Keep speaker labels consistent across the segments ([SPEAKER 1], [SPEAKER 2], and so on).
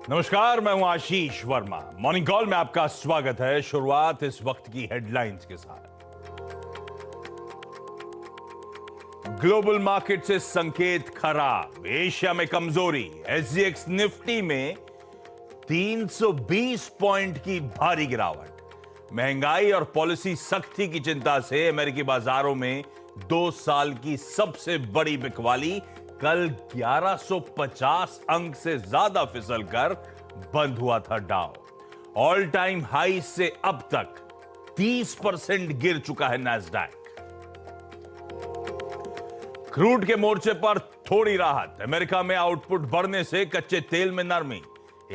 [SPEAKER 1] नमस्कार, मैं हूं आशीष वर्मा। मॉर्निंग कॉल में आपका स्वागत है। शुरुआत इस वक्त की हेडलाइंस के साथ। ग्लोबल मार्केट से संकेत खराब, एशिया में कमजोरी। एसजीएक्स निफ्टी में 320 पॉइंट की भारी गिरावट। महंगाई और पॉलिसी सख्ती की चिंता से अमेरिकी बाजारों में 2 साल की सबसे बड़ी बिकवाली कल 1150 अंक से ज्यादा फिसलकर बंद हुआ था डाउ। ऑल टाइम हाई से अब तक 30% गिर चुका है नैस्डैक। क्रूड के मोर्चे पर थोड़ी राहत। अमेरिका में आउटपुट बढ़ने से कच्चे तेल में नरमी।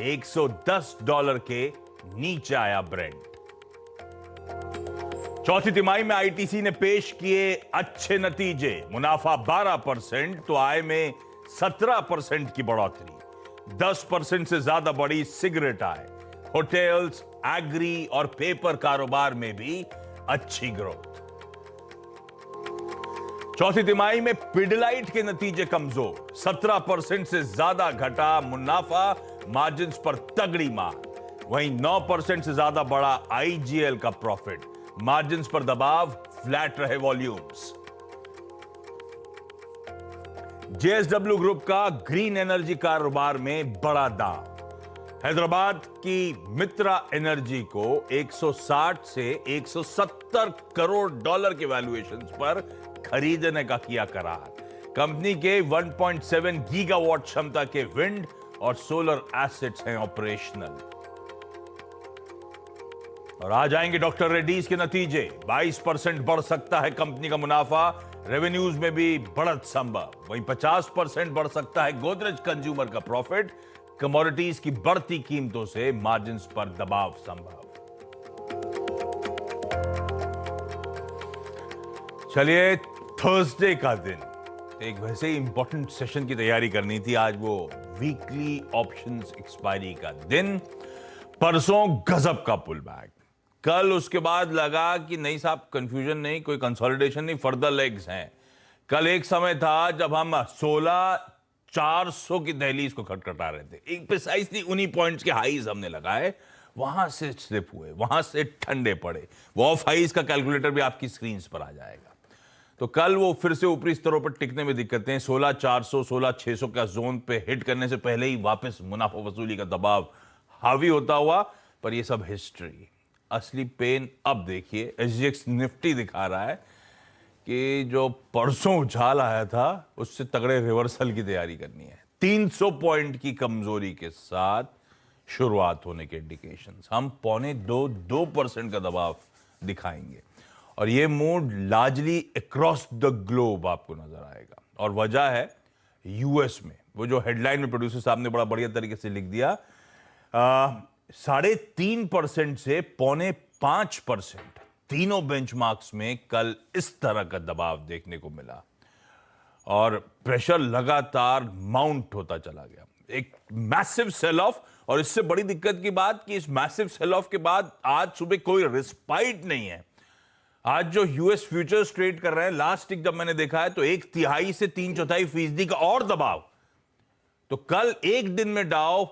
[SPEAKER 1] $110 के नीचे आया ब्रेंट। चौथी तिमाही में आईटीसी ने पेश किए अच्छे नतीजे। मुनाफा 12% तो आय में 17% की बढ़ोतरी। 10% से ज्यादा बढ़ी सिगरेट आय। होटल्स, एग्री और पेपर कारोबार में भी अच्छी ग्रोथ। चौथी तिमाही में पिडिलाइट के नतीजे कमजोर। 17% से ज्यादा घटा मुनाफा, मार्जिन्स पर तगड़ी मार। वहीं 9% से ज्यादा बढ़ा आईजीएल का प्रॉफिट, मार्जिन्स पर दबाव, फ्लैट रहे वॉल्यूम्स। जेएसडब्ल्यू ग्रुप का ग्रीन एनर्जी कारोबार में बड़ा दाम। हैदराबाद की मित्रा एनर्जी को 160 से 170 करोड़ डॉलर के वैल्यूएशन पर खरीदने का किया करार। कंपनी के 1.7 गीगावाट क्षमता के विंड और सोलर एसेट्स हैं ऑपरेशनल। और आ जाएंगे डॉक्टर रेड्डीज के नतीजे। 22% बढ़ सकता है कंपनी का मुनाफा, रेवेन्यूज में भी बढ़त संभव। वहीं 50% बढ़ सकता है गोदरेज कंज्यूमर का प्रॉफिट। कमोडिटीज की बढ़ती कीमतों से मार्जिन्स पर दबाव संभव। चलिए, थर्सडे का दिन एक वैसे ही इंपॉर्टेंट सेशन की तैयारी करनी थी। आज वो वीकली ऑप्शंस एक्सपायरी का दिन। परसों गजब का पुल बैक। कल उसके बाद लगा कि नहीं साहब, कंफ्यूजन नहीं, कोई कंसोलिडेशन नहीं, फर्दर लेग्स हैं। कल एक समय था जब हम 16,400 की दहलीज को खटखटा रहे थे। एक प्रिसाइसली उन्हीं पॉइंट्स के हाईज हमने लगाए, वहां से स्लिप हुए, वहां से ठंडे पड़े। वो ऑफ हाईज का कैलकुलेटर भी आपकी स्क्रीन पर आ जाएगा। तो कल वो फिर से ऊपरी स्तरों पर टिकने में दिक्कतें। 16,400 16,600 का जोन पे हिट करने से पहले ही वापस मुनाफा वसूली का दबाव हावी होता हुआ। पर ये सब हिस्ट्री। असली पेन अब देखिए। एसजीएक्स निफ्टी दिखा रहा है कि जो परसों उछाल आया था उससे तगड़े रिवर्सल की तैयारी करनी है। 300 पॉइंट की कमजोरी के साथ शुरुआत होने के इंडिकेशंस। हम 2.25% का दबाव दिखाएंगे और ये mood largely across the globe आपको नजर आएगा। और वजह है यूएस में। वो जो हेडलाइन में प्रोड्यूसर साहब ने बड़ा बढ़िया तरीके से लिख दिया, 3.5% से 4.5%, तीनों बेंचमार्क्स में कल इस तरह का दबाव देखने को मिला और प्रेशर लगातार माउंट होता चला गया। एक मैसिव सेल ऑफ। और इससे बड़ी दिक्कत की बात कि इस मैसिव सेल ऑफ के बाद आज सुबह कोई रिस्पाइट नहीं है। आज जो यूएस फ्यूचर्स ट्रेड कर रहे हैं, लास्ट वीक जब मैंने देखा है तो 1/3 से 3/4% का और दबाव। तो कल एक दिन में डाउ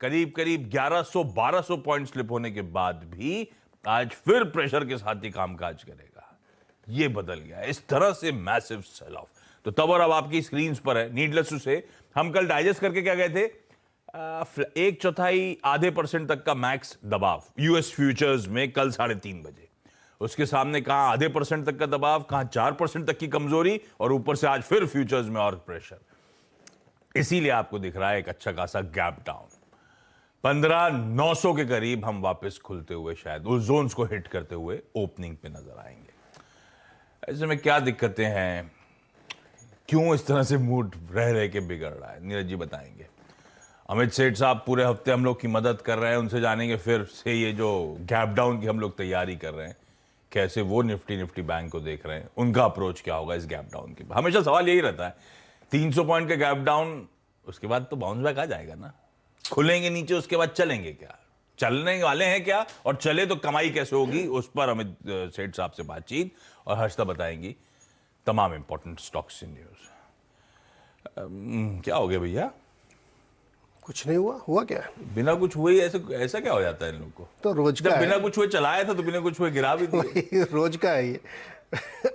[SPEAKER 1] करीब करीब 1100-1200 पॉइंट स्लिप होने के बाद भी आज फिर प्रेशर के साथ ही कामकाज करेगा। यह बदल गया, इस तरह से मैसिव सेल ऑफ। तो तब और अब आपकी स्क्रीन पर है। नीडलेस टू से हम कल डाइजेस्ट करके क्या गए थे, 1/4 आधे % तक का मैक्स दबाव यूएस फ्यूचर्स में कल 3:30 बजे। उसके सामने कहां आधे % तक का दबाव, कहां 4% तक की कमजोरी, और ऊपर से आज फिर फ्यूचर्स में और प्रेशर। इसीलिए आपको दिख रहा है एक अच्छा खासा गैप डाउन। 15,900 के करीब हम वापस खुलते हुए शायद उस जोन्स को हिट करते हुए ओपनिंग पे नजर आएंगे। ऐसे में क्या दिक्कतें हैं, क्यों इस तरह से मूड रह रह के बिगड़ रहा है, नीरज जी बताएंगे। अमित सेठ साहब पूरे हफ्ते हम लोग की मदद कर रहे हैं, उनसे जानेंगे फिर से ये जो गैप डाउन की हम लोग तैयारी कर रहे हैं, कैसे वो निफ्टी बैंक को देख रहे हैं, उनका अप्रोच क्या होगा इस गैप डाउन के। हमेशा सवाल यही रहता है, 300 पॉइंट का गैप डाउन, उसके बाद तो बाउंस बैक आ जाएगा ना। खुलेंगे नीचे, उसके बाद चलेंगे क्या, चलने वाले हैं क्या, और चले तो कमाई कैसे होगी, उस पर अमित सेठ साहब से बातचीत और हर्षिता बताएंगी तमाम इंपॉर्टेंट स्टॉक्स इन न्यूज। क्या हो गया भैया,
[SPEAKER 2] कुछ नहीं हुआ, हुआ क्या?
[SPEAKER 1] बिना कुछ हुए ही ऐसा ऐसा क्या हो जाता है इन लोग को?
[SPEAKER 2] तो रोज का
[SPEAKER 1] जब बिना
[SPEAKER 2] है।
[SPEAKER 1] कुछ हुए चलाया था तो बिना कुछ हुए गिरा भी दिए।
[SPEAKER 2] वही रोज का है ये।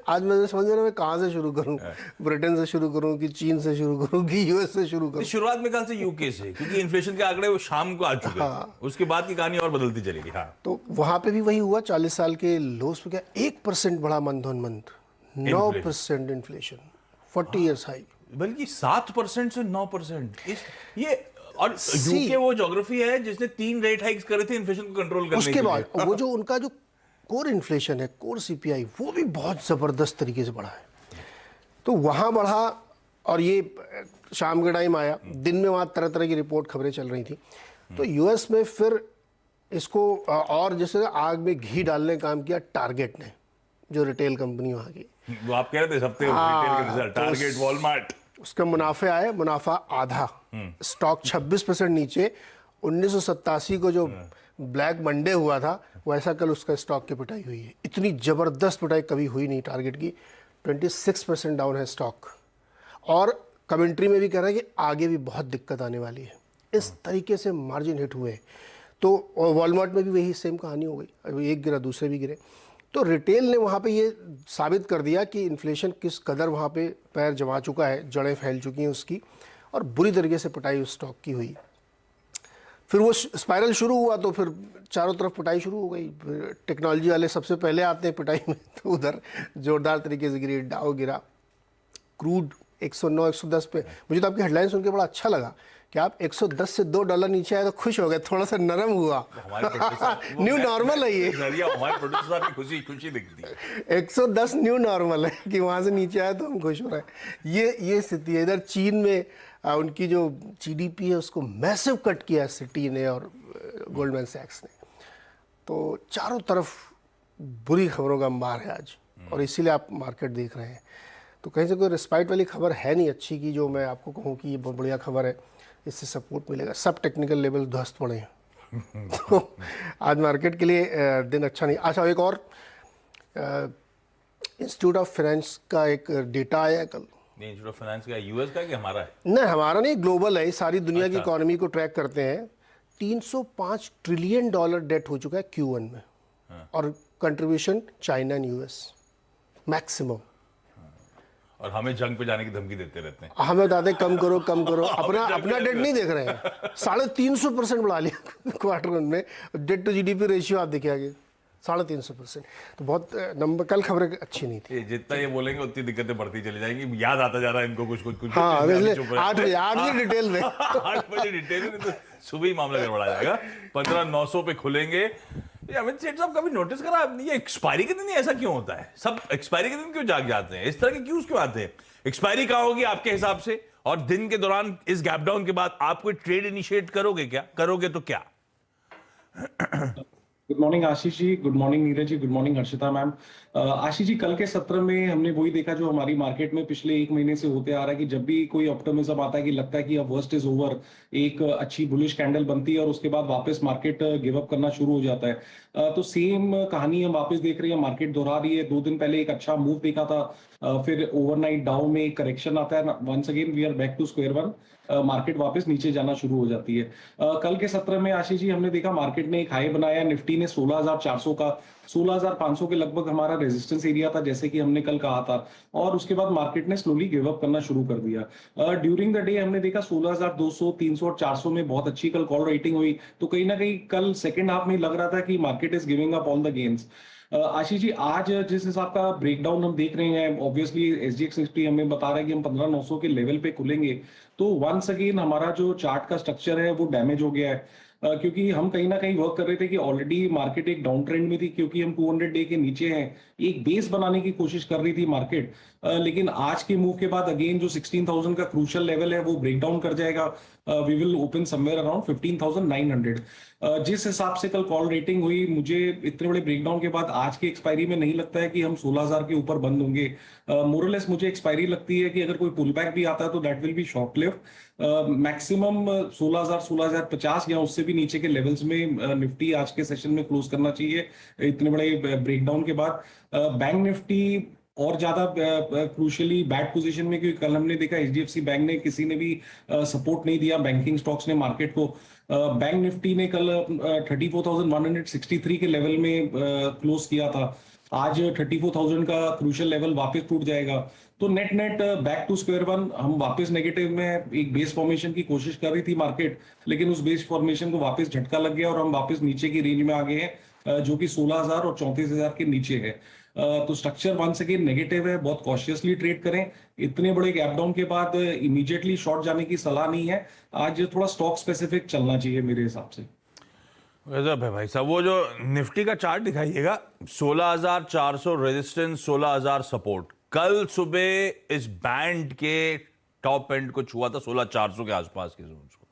[SPEAKER 2] आज मैं समझ रहा हूँ मैं कहाँ से शुरू करूँ, ब्रिटेन से शुरू करूँ कि चीन से शुरू करूँ कि यूएस से शुरू करूँ?
[SPEAKER 1] शुरुआत में कल से यूके से, क्योंकि इन्फ्लेशन के आंकड़े वो शाम को आ चुके थे, उसके बाद की कहानी और बदलती चलेगी। हाँ,
[SPEAKER 2] तो वहां पे भी वही हुआ, 40 साल के लोस पे क्या 1% बढ़ा month on month, 9% inflation, 40 years high.
[SPEAKER 1] बल्कि 7% से 9%। इस ये और यूके वो ज्योग्राफी है जिसने 3 रेट हाइक्स करे थे इन्फ्लेशन को कंट्रोल करने
[SPEAKER 2] उसके
[SPEAKER 1] के
[SPEAKER 2] बाद
[SPEAKER 1] लिए।
[SPEAKER 2] वो जो उनका जो कोर इन्फ्लेशन है, कोर सीपीआई, वो भी बहुत जबरदस्त तरीके से बढ़ा है। तो वहां बढ़ा और ये शाम के टाइम आया, दिन में वहां तरह तरह की रिपोर्ट खबरें चल रही थी। तो यूएस में फिर इसको और जैसे आग में घी डालने का काम किया टारगेट ने, जो रिटेल कंपनी वहां की।
[SPEAKER 1] वो आप कह रहे थे इस हफ्ते रिटेल के रिजल्ट, टारगेट, वॉलमार्ट,
[SPEAKER 2] उसके मुनाफे आए, मुनाफा आधा, स्टॉक 26% नीचे। 1987 को जो ब्लैक मंडे हुआ था वैसा कल उसका स्टॉक की पिटाई हुई है। इतनी जबरदस्त पिटाई कभी हुई नहीं टारगेट की। 26% डाउन है स्टॉक, और कमेंट्री में भी कह रहा है कि आगे भी बहुत दिक्कत आने वाली है। इस तरीके से मार्जिन हिट हुए। तो वॉलमार्ट में भी वही सेम कहानी हो गई, अभी एक गिरा दूसरे भी गिरे। तो रिटेल ने वहाँ पे ये साबित कर दिया कि इन्फ्लेशन किस कदर वहाँ पे पैर जमा चुका है, जड़ें फैल चुकी हैं उसकी, और बुरी तरीके से पिटाई उस स्टॉक की हुई। फिर वो स्पाइरल शुरू हुआ तो फिर चारों तरफ पिटाई शुरू हो गई। टेक्नोलॉजी वाले सबसे पहले आते हैं पिटाई में, तो उधर जोरदार तरीके से गिरी, डाउ गिरा, क्रूड 109 110 पे। मुझे तो आपकी हेडलाइन सुन के बड़ा अच्छा लगा कि आप 110 से $2 नीचे आए तो खुश हो गए, थोड़ा सा नरम हुआ। न्यू नॉर्मल है ये,
[SPEAKER 1] हमारे प्रोड्यूसर की खुशी खुशी दिखती है।
[SPEAKER 2] 110 न्यू नॉर्मल है कि वहाँ से नीचे आए तो हम खुश हो रहे हैं। ये स्थिति है। इधर चीन में उनकी जो जीडीपी है उसको मैसिव कट किया है सिटी ने और गोल्डमैन सैक्स ने। तो चारों तरफ बुरी खबरों का अंबार है आज, और इसीलिए आप मार्केट देख रहे हैं। तो कहीं से कोई रिस्पाइट वाली खबर है नहीं अच्छी की जो मैं आपको कहूँ कि ये बहुत बढ़िया खबर है, इससे सपोर्ट मिलेगा। सब टेक्निकल लेवल ध्वस्त पड़े हैं। तो आज मार्केट के लिए दिन अच्छा नहीं। अच्छा, एक और इंस्टीट्यूट ऑफ फाइनेंस का एक डेटा आया कल।
[SPEAKER 1] इंस्टीट्यूट ऑफ फाइनेंस का यूएस का कि हमारा है?
[SPEAKER 2] नहीं, हमारा नहीं, ग्लोबल है, सारी दुनिया की इकोनॉमी को ट्रैक करते हैं। $305 ट्रिलियन डेट हो चुका है Q1 में, और contribution China and US maximum.
[SPEAKER 1] और हमें जंग पे जाने की धमकी देते रहते हैं।
[SPEAKER 2] हमें बताते कम करो कम करो, अपना डेट नहीं देख रहे हैं। 350% बढ़ा लिया क्वार्टर वन में। डेट टू जीडीपी रेशियो आप देखिए आगे 350%। तो बहुत नंबर, कल खबरें अच्छी नहीं थी।
[SPEAKER 1] जितना ये बोलेंगे उतनी दिक्कतें बढ़ती चली जाएंगी। याद आता जा रहा है इनको कुछ कुछ कुछ।
[SPEAKER 2] हाँ, 8 बजे डिटेल में
[SPEAKER 1] 8 बजे डिटेल में, तो सुबह ही मामला गड़बड़ा जाएगा। 15,900 पे खुलेंगे। अमित सेठ साहब, कभी नोटिस करा आपने ये एक्सपायरी के दिन ऐसा क्यों होता है? सब एक्सपायरी के दिन क्यों जाग जाते हैं? इस तरह के क्यूज क्यों आते हैं? एक्सपायरी कहाँ होगी आपके हिसाब से? और दिन के दौरान इस गैप डाउन के बाद आप कोई ट्रेड इनिशिएट करोगे क्या? करोगे तो क्या?
[SPEAKER 3] Good morning Ashish ji, good morning Neeraj ji, good morning Harshita ma'am. Ashish ji, कल के सत्र में हमने वही देखा जो हमारी मार्केट में पिछले 1 महीने से होते आ रहा है कि जब भी कोई ऑप्टिमिज्म आता है कि लगता है कि अब वर्स्ट इज ओवर, एक अच्छी बुलिश कैंडल बनती है और उसके बाद वापस मार्केट गिव अप करना शुरू हो जाता है। तो सेम कहानी हम वापस देख रहे हैं, मार्केट दोहरा रही है। 2 दिन पहले एक अच्छा मूव देखा था, फिर ओवरनाइट डाउन में एक करेक्शन आता है, once again we are back to square one, market वापस नीचे जाना शुरू हो जाती है। कल के सत्र में आशीष जी हमने देखा मार्केट ने एक हाई बनाया, निफ्टी ने 16,400 का, 16,500 के लगभग हमारा रेजिस्टेंस एरिया था जैसे कि हमने कल कहा था, और उसके बाद मार्केट ने स्लोली गिव अप करना शुरू कर दिया। ड्यूरिंग द डे हमने देखा 16,200, 300 और 400 में बहुत अच्छी कल कॉल रेटिंग हुई। तो कहीं ना कहीं कल सेकेंड हाफ में लग रहा था कि market is giving up all the gains. Ashish ji, आज जिस हिसाब का ब्रेकडाउन हम देख रहे हैं, ऑब्वियसली एसजीएक्स निफ्टी हमें बता रहा है कि हम 15,900 के लेवल पे खुलेंगे। तो वंस अगेन हमारा जो चार्ट का स्ट्रक्चर है वो डैमेज हो गया है, क्योंकि हम कहीं ना कहीं वर्क कर रहे थे कि ऑलरेडी मार्केट एक डाउन ट्रेंड में थी, क्योंकि हम 200 डे के नीचे हैं, एक बेस बनाने की कोशिश कर रही थी मार्केट। लेकिन आज के मूव के बाद अगेन जो 16,000 का क्रूशियल लेवल है वो ब्रेक डाउन कर जाएगा। We will open somewhere around 15,900। जिस हिसाब से कल कॉल रेटिंग हुई, मुझे इतने बड़े ब्रेकडाउन के बाद आज की एक्सपायरी में नहीं लगता है कि हम 16,000 के ऊपर बंद होंगे। मोरलेस मुझे एक्सपायरी लगती है कि अगर कोई पुल बैक भी आता है तो that will be short lived. Maximum 16,000, 16,050 या उससे भी नीचे के लेवल्स में निफ्टी आज के सेशन में क्लोज करना चाहिए इतने बड़े ब्रेकडाउन के बाद। बैंक निफ्टी और ज्यादा क्रूशियली बैड पोजीशन में, क्योंकि कल हमने देखा एचडीएफसी बैंक ने, किसी ने भी सपोर्ट नहीं दिया बैंकिंग स्टॉक्स ने मार्केट को। बैंक निफ्टी ने कल 34,163 के लेवल में क्लोज किया था। आज 34,000 का क्रूशियल लेवल वापस टूट जाएगा, तो net net back to square one. हम वापस नेगेटिव में एक बेस फॉर्मेशन की कोशिश कर रही थी मार्केट, लेकिन उस बेस फॉर्मेशन को वापस झटका लग गया और हम वापस नीचे की रेंज में आ गए हैं, जो कि 16,000 और 34,000 के नीचे है। तो स्ट्रक्चर वंस अगेन नेगेटिव है, बहुत कॉशियसली ट्रेड करें। इतने बड़े गैप डाउन के बाद इमीडिएटली शॉर्ट जाने की सलाह नहीं है। आज थोड़ा स्टॉक स्पेसिफिक चलना चाहिए मेरे हिसाब से।
[SPEAKER 1] गजब है भाई साहब। वो जो निफ्टी का चार्ट दिखाइएगा, 16,400 रेजिस्टेंस, 16,000 सपोर्ट। कल सुबह इस बैंड के टॉप एंड को छुआ था 16,400 के आसपास के जोन को,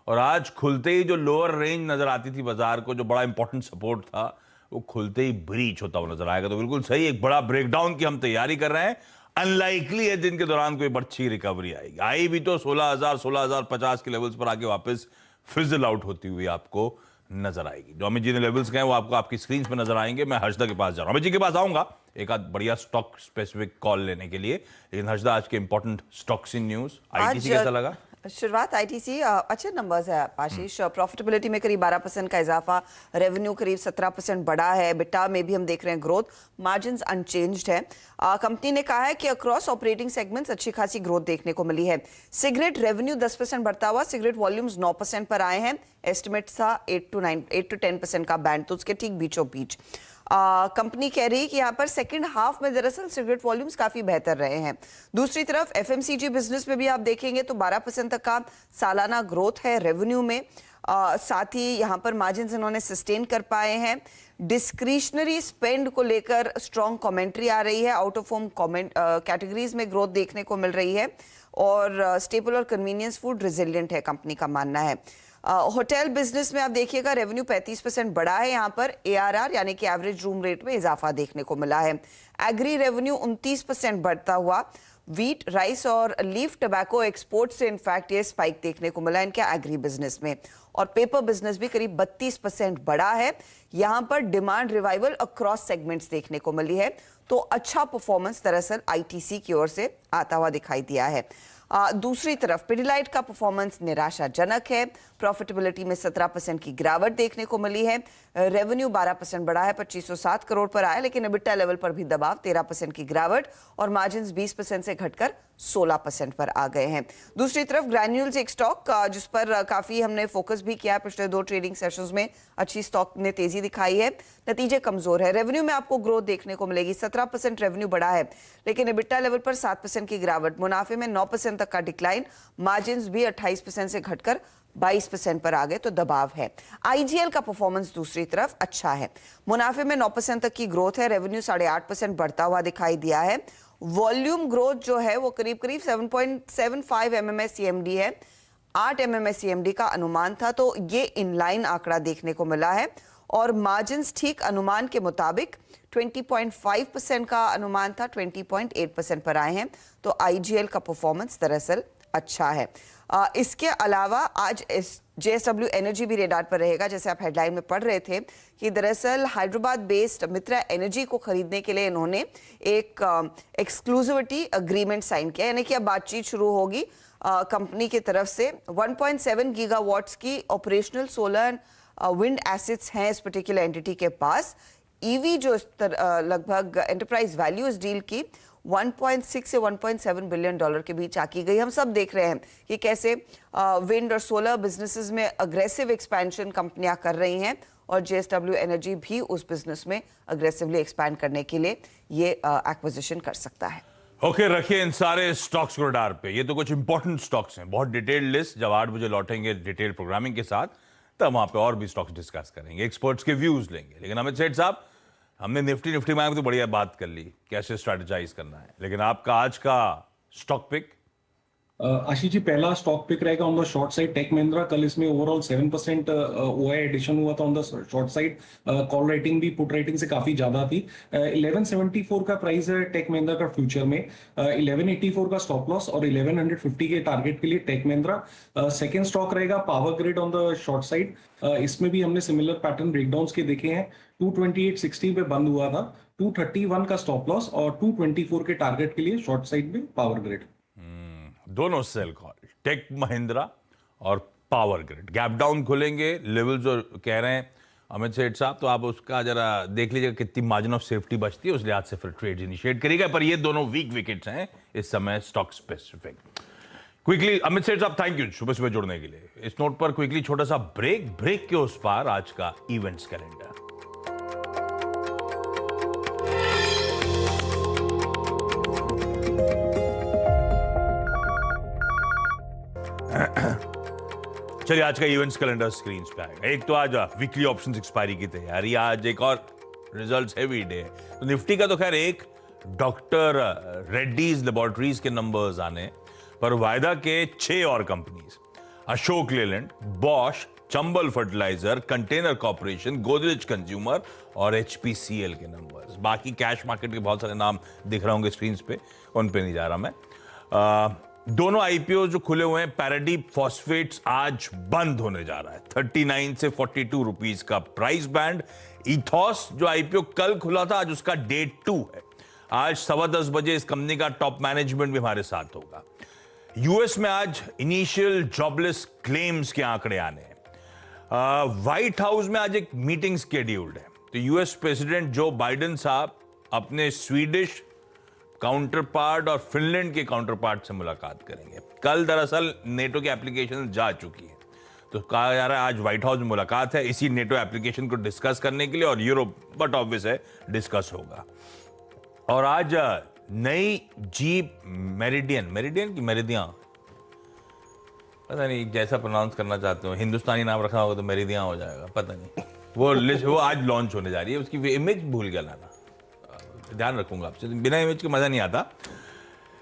[SPEAKER 1] और आज खुलते ही जो लोअर रेंज नजर आती थी बाजार को, जो बड़ा इंपॉर्टेंट सपोर्ट था, वो खुलते ही ब्रीच होता हुआ नजर आएगा। तो बिल्कुल सही, एक बड़ा ब्रेकडाउन की हम तैयारी कर रहे हैं। अनलाइकली है दिन के दौरान कोई अच्छी रिकवरी आएगी। आई भी तो 16,000 16,050 के लेवल्स पर आके वापस फिजल आउट होती हुई आपको नजर आएगी। जो अमित जी ने लेवल्स कहे वो आपको आपकी स्क्रीन पर नजर आएंगे। मैं हर्षदा के पास जा रहा हूं, अमित जी के पास आऊंगा एक आध बढ़िया स्टॉक स्पेसिफिक कॉल लेने के लिए, लेकिन हर्षदा आज के important stocks in news, ITC कैसा लगा?
[SPEAKER 4] शुरुआत आईटीसी अच्छे नंबर्स है आशीष। प्रॉफिटेबिलिटी में करीब 12% का इजाफा, रेवेन्यू करीब 17% बढ़ा है, बिटा में भी हम देख रहे हैं ग्रोथ, मार्जिन्स अनचेंज्ड है। कंपनी ने कहा है कि अक्रॉस ऑपरेटिंग सेगमेंट्स अच्छी खासी ग्रोथ देखने को मिली है। सिगरेट रेवेन्यू 10% बढ़ता हुआ, सिगरेट वॉल्यूम्स 9% पर आए हैं। एस्टिमेट था 8 to 10% का बैंड, तो उसके ठीक बीचों बीच कंपनी कह रही है कि यहाँ पर सेकंड हाफ में दरअसल सिगरेट वॉल्यूम्स काफी बेहतर रहे हैं। दूसरी तरफ एफएमसीजी बिजनेस में भी आप देखेंगे तो 12% तक का सालाना ग्रोथ है रेवेन्यू में। साथ ही यहाँ पर मार्जिन्स इन्होंने सस्टेन कर पाए हैं। डिस्क्रिशनरी स्पेंड को लेकर स्ट्रॉन्ग कमेंट्री आ रही है। आउट ऑफ होम कैटेगरीज में ग्रोथ देखने को मिल रही है, और स्टेपल और कन्वीनियंस फूड रिजिलियंट है, कंपनी का मानना है। होटल बिजनेस में आप देखिएगा रेवेन्यू 35% बढ़ा है। यहाँ पर एआरआर यानी कि एवरेज रूम रेट में इजाफा देखने को मिला है। एग्री रेवेन्यू 29% बढ़ता हुआ, वीट, राइस और लीफ टबैको एक्सपोर्ट से इनफैक्ट ये स्पाइक देखने को मिला है इनके एग्री बिजनेस में। और पेपर बिजनेस भी करीब 32% बढ़ा है। यहाँ पर डिमांड रिवाइवल अक्रॉस सेगमेंट्स देखने को मिली है, तो अच्छा परफॉर्मेंस दरअसल आईटीसी की ओर से आता हुआ दिखाई दिया है। दूसरी तरफ पिडिलाइट का परफॉर्मेंस निराशाजनक है। प्रॉफिटेबिलिटी में 17% की गिरावट देखने को मिली है। रेवेन्यू 12% बढ़ा है, 2507 करोड़ पर आया, लेकिन एबिटा लेवल पर भी दबाव, 13% की गिरावट, और मार्जिन्स 20% से घटकर 16% पर आ गए हैं। दूसरी तरफ ग्रैन्यूल्स एक स्टॉक जिस पर काफी हमने फोकस भी किया है पिछले 2 ट्रेडिंग सेशंस में, अच्छी स्टॉक ने तेजी दिखाई है, नतीजे कमजोर है। रेवेन्यू में आपको ग्रोथ देखने को मिलेगी, 17% रेवेन्यू बढ़ा है, लेकिन एबिटा लेवल पर 7% की गिरावट, मुनाफे में 9% तक का डिक्लाइन, मार्जिन्स भी 28% से घटकर 22% पर आ गए, तो दबाव है। आईजीएल का परफॉर्मेंस दूसरी तरफ अच्छा है, मुनाफे में 9% तक की ग्रोथ है, रेवेन्यू 8.5% बढ़ता हुआ दिखाई दिया है। वॉल्यूम ग्रोथ जो है वो करीब करीब 7.75 MMSCMD है, 8 MMSCMD का अनुमान था, तो ये इनलाइन आंकड़ा देखने को मिला है। और मार्जिन्स ठीक अनुमान के मुताबिक 20.5% का अनुमान था, 20.8% पर आए हैं, तो आईजीएल का परफॉर्मेंस दरअसल अच्छा है। इसके अलावा आज जेएसडब्ल्यू एनर्जी भी रेडार पर रहेगा, जैसे आप हेडलाइन में पढ़ रहे थे कि दरअसल हैदराबाद बेस्ड मित्रा एनर्जी को खरीदने के लिए इन्होंने एक एक्सक्लूसिविटी अग्रीमेंट साइन किया, यानी कि अब बातचीत शुरू होगी कंपनी की तरफ से। 1.7 गीगावाट्स की ऑपरेशनल सोलर विंड एसेट्स हैं इस पर्टिकुलर एंटिटी के पास। ईवी जो लगभग एंटरप्राइज वैल्यू इस डील की 1.6 से 1.7 बिलियन डॉलर के बीच आकी गई। हम सब देख रहे हैं कि कैसे विंड और सोलर बिजनेसेस में अग्रेसिव एक्सपेंशन कंपनियां कर रही हैं, और जेएसडब्ल्यू एनर्जी भी उस बिजनेस में अग्रेसिवली एक्सपैंड करने के लिए ये एक्विजिशन कर सकता है।
[SPEAKER 1] ओके, रखिए इन सारे स्टॉक्स को रडार पे। ये तो कुछ इंपॉर्टेंट स्टॉक्स हैं, बहुत डिटेल्ड लिस्ट। जब 8 बजे लौटेंगे डिटेल प्रोग्रामिंग के साथ, तब वहां पे और भी स्टॉक्स डिस्कस करेंगे, एक्सपर्ट्स के व्यूज लेंगे। लेकिन अमित सेठ साहब, हमने निफ्टी में तो बढ़िया बात कर ली, कैसे स्ट्रेटेजाइज करना है, लेकिन आपका आज का स्टॉक पिक?
[SPEAKER 3] आशीष जी, पहला स्टॉक पिक रहेगा on the short side Tech Mahindra. कल इसमें ओवरऑल 7% ओआई एडिशन हुआ था on the short side. Call rating भी पुट रेटिंग से काफी ज्यादा थी। 1174 का प्राइस है टेक महिंद्रा का फ्यूचर में, 1184 का स्टॉप लॉस और 1150 के टारगेट के लिए टेक महिंद्रा। सेकेंड स्टॉक रहेगा power grid on the short side. इसमें भी हमने सिमिलर पैटर्न ब्रेकडाउन्स के देखे हैं। 228.60 पे बंद हुआ था, 231 का स्टॉप लॉस और 224 के टारगेट के लिए शॉर्ट साइड में पावर ग्रिड।
[SPEAKER 1] दोनों सेल कॉल, टेक महिंद्रा और पावर ग्रिड। गैप डाउन खुलेंगे, लेवल जो कह रहे हैं अमित सेठ साहब, तो आप उसका जरा देख लीजिएगा कितनी मार्जिन ऑफ सेफ्टी बचती है, उस लिहाज से फिर ट्रेड इनिशिएट करिएगा। पर ये दोनों वीक विकेट्स हैं इस समय स्टॉक स्पेसिफिक। क्विकली अमित सेठ साहब, थैंक यू सुबह सुबह जुड़ने के लिए। इस नोट पर क्विकली छोटा सा ब्रेक के उस पार आज का इवेंट्स कैलेंडर। चलिए आज का इवेंट्स कैलेंडर स्क्रीन पे आएगा। एक तो आज वीकली ऑप्शंस एक्सपायरी की तैयारी, आज एक और रिजल्ट्स हेवी डे। तो निफ्टी का तो खैर एक डॉक्टर रेड्डीज लेबोरेटरीज के नंबर्स आने, पर वायदा के 6 और companies, Ashok Leyland, Bosch, Chambal fertiliser, container corporation, Godrej consumer और एचपीसीएल के नंबर्स। बाकी कैश मार्केट के बहुत सारे नाम दिख रहे होंगे स्क्रीन पे, उन पे नहीं जा रहा मैं। दोनों आईपीओ जो खुले हुए हैं, पैराडीप फॉस्फेट्स आज बंद होने जा रहा है। 39 से 42 रुपीज का प्राइस बैंड। इथॉस जो आईपीओ कल खुला था, आज उसका डे 2 है। आज 10:15 बजे इस कंपनी का टॉप मैनेजमेंट भी हमारे साथ होगा। यूएस में आज इनिशियल जॉबलेस क्लेम्स के आंकड़े आने हैं। व्हाइट हाउस में आज एक मीटिंग शेड्यूल्ड है। तो यूएस प्रेसिडेंट जो बाइडेन साहब अपने स्वीडिश काउंटर पार्ट और फिनलैंड के काउंटर पार्ट से मुलाकात करेंगे। कल दरअसल नेटो की एप्लीकेशन जा चुकी है, तो कहा जा रहा है आज व्हाइट हाउस में मुलाकात है इसी नेटो एप्लीकेशन को डिस्कस करने के लिए, और यूरोप बट ऑब्वियस है डिस्कस होगा। और आज नई जीप मेरिडियन की मेरिदियां, पता नहीं जैसा प्रोनाउंस करना चाहते हो, हिंदुस्तानी नाम रखना होगा तो मेरिदियां हो जाएगा, पता नहीं। वो आज लॉन्च होने जा रही है। उसकी इमेज भूल गया लाना, ध्यान रखूंगा आपसे, बिना इमेज के मजा नहीं आता।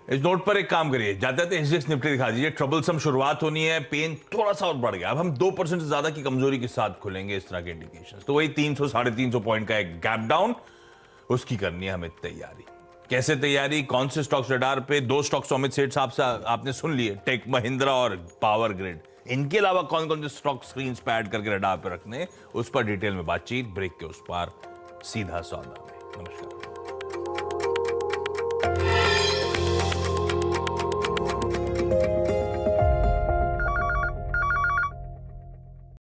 [SPEAKER 1] इस नोट पर एक काम करिए, जाते जाते एसजीएक्स निफ्टी दिखा दीजिए। ट्रबलसम शुरुआत होनी है, पेन थोड़ा सा और बढ़ गया। अब हम 2% से ज्यादा की कमजोरी के साथ खुलेंगे, इस तरह के इंडिकेशंस। तो वही 300 350 पॉइंट का एक गैप डाउन, उसकी करनी है हमें तैयारी। कैसे तैयारी, कौन से स्टॉक्स रडार पे? 2 स्टॉक्स अमित सेठ साहब से आपने सुन लिए, टेक महिंद्रा और पावर ग्रिड। इनके अलावा कौन कौन से स्टॉक स्क्रीन पे ऐड करके रडार पे रखने, उस पर डिटेल में बातचीत ब्रेक के उस पार सीधा सौदा में। नमस्कार।